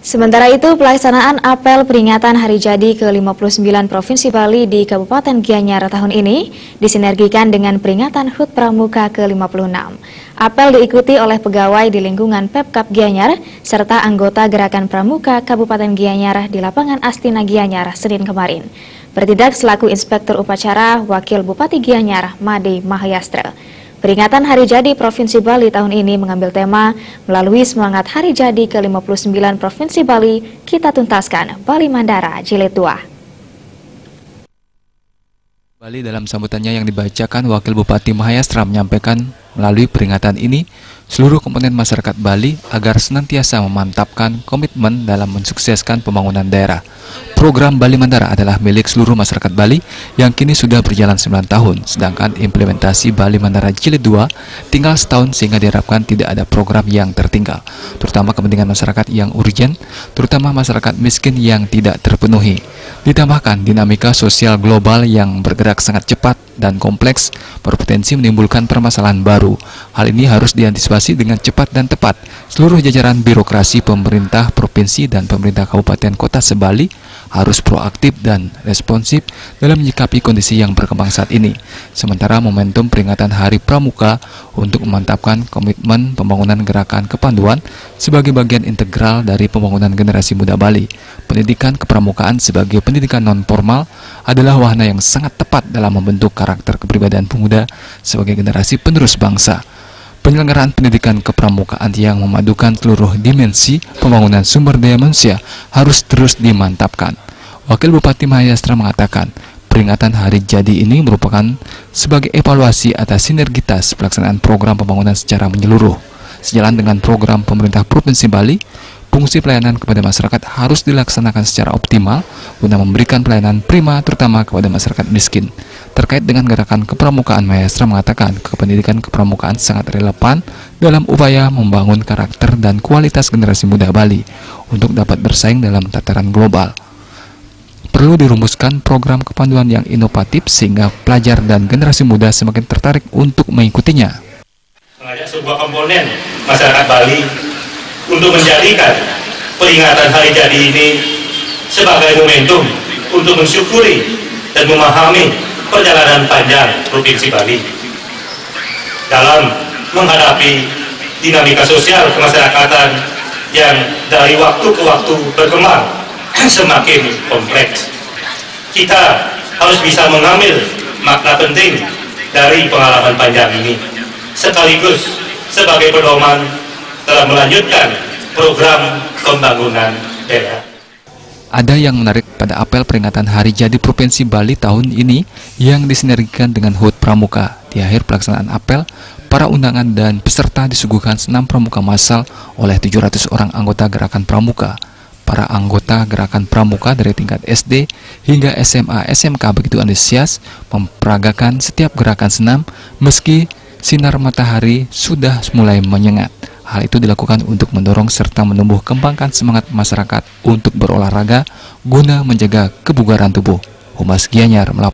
Sementara itu, pelaksanaan apel peringatan Hari Jadi ke-59 Provinsi Bali di Kabupaten Gianyar tahun ini disinergikan dengan peringatan HUT Pramuka ke-56. Apel diikuti oleh pegawai di lingkungan Pemkab Gianyar serta anggota Gerakan Pramuka Kabupaten Gianyar di lapangan Astina Gianyar Senin kemarin. Bertindak selaku Inspektur Upacara Wakil Bupati Gianyar, Made Mahayastra. Peringatan Hari Jadi Provinsi Bali tahun ini mengambil tema melalui semangat Hari Jadi ke-59 Provinsi Bali, kita tuntaskan Bali Mandara Jilid 2. Bali dalam sambutannya yang dibacakan Wakil Bupati Mahayastra menyampaikan melalui peringatan ini seluruh komponen masyarakat Bali agar senantiasa memantapkan komitmen dalam mensukseskan pembangunan daerah. Program Bali Mandara adalah milik seluruh masyarakat Bali yang kini sudah berjalan 9 tahun, sedangkan implementasi Bali Mandara Jilid 2 tinggal setahun sehingga diharapkan tidak ada program yang tertinggal, terutama kepentingan masyarakat yang urgen, terutama masyarakat miskin yang tidak terpenuhi. Ditambahkan dinamika sosial global yang bergerak sangat cepat dan kompleks berpotensi menimbulkan permasalahan baru. Hal ini harus diantisipasi dengan cepat dan tepat. Seluruh jajaran birokrasi pemerintah provinsi dan pemerintah kabupaten kota se-Bali harus proaktif dan responsif dalam menyikapi kondisi yang berkembang saat ini. Sementara momentum peringatan Hari Pramuka untuk memantapkan komitmen pembangunan gerakan kepanduan sebagai bagian integral dari pembangunan generasi muda Bali. Pendidikan kepramukaan sebagai pendidikan non-formal adalah wahana yang sangat tepat dalam membentuk karakter kepribadian pemuda sebagai generasi penerus bangsa. Penyelenggaraan pendidikan kepramukaan yang memadukan seluruh dimensi pembangunan sumber daya manusia harus terus dimantapkan. Wakil Bupati Mahayastra mengatakan, peringatan Hari Jadi ini merupakan sebagai evaluasi atas sinergitas pelaksanaan program pembangunan secara menyeluruh. Sejalan dengan program pemerintah Provinsi Bali, fungsi pelayanan kepada masyarakat harus dilaksanakan secara optimal guna memberikan pelayanan prima terutama kepada masyarakat miskin. Terkait dengan gerakan kepramukaan, Mahayastra mengatakan kependidikan kepramukaan sangat relevan dalam upaya membangun karakter dan kualitas generasi muda Bali untuk dapat bersaing dalam tataran global. Perlu dirumuskan program kepanduan yang inovatif sehingga pelajar dan generasi muda semakin tertarik untuk mengikutinya. Mengajak sebuah komponen masyarakat Bali untuk menjadikan peringatan Hari Jadi ini sebagai momentum untuk mensyukuri dan memahami perjalanan panjang Provinsi Bali dalam menghadapi dinamika sosial kemasyarakatan yang dari waktu ke waktu berkembang semakin kompleks. Kita harus bisa mengambil makna penting dari pengalaman panjang ini sekaligus sebagai pedoman dalam melanjutkan program pembangunan daerah. Ada yang menarik pada apel peringatan Hari Jadi Provinsi Bali tahun ini yang disinergikan dengan HUT Pramuka. Di akhir pelaksanaan apel, para undangan dan peserta disuguhkan senam pramuka massal oleh 700 orang anggota Gerakan Pramuka. Para anggota Gerakan Pramuka dari tingkat SD hingga SMA SMK begitu antusias memperagakan setiap gerakan senam meski sinar matahari sudah mulai menyengat. Hal itu dilakukan untuk mendorong serta menumbuh kembangkan semangat masyarakat untuk berolahraga guna menjaga kebugaran tubuh. Humas Gianyar melaporkan.